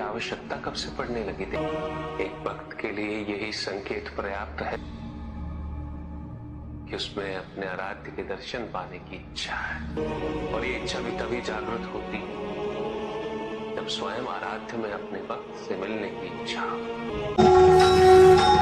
की आवश्यकता कब से पड़ने लगी थी? एक भक्त के लिए यही संकेत पर्याप्त है कि उसमें अपने आराध्य के दर्शन पाने की इच्छा है, और ये इच्छा भी तभी जागृत होती है जब स्वयं आराध्य में अपने भक्त से मिलने की इच्छा हो।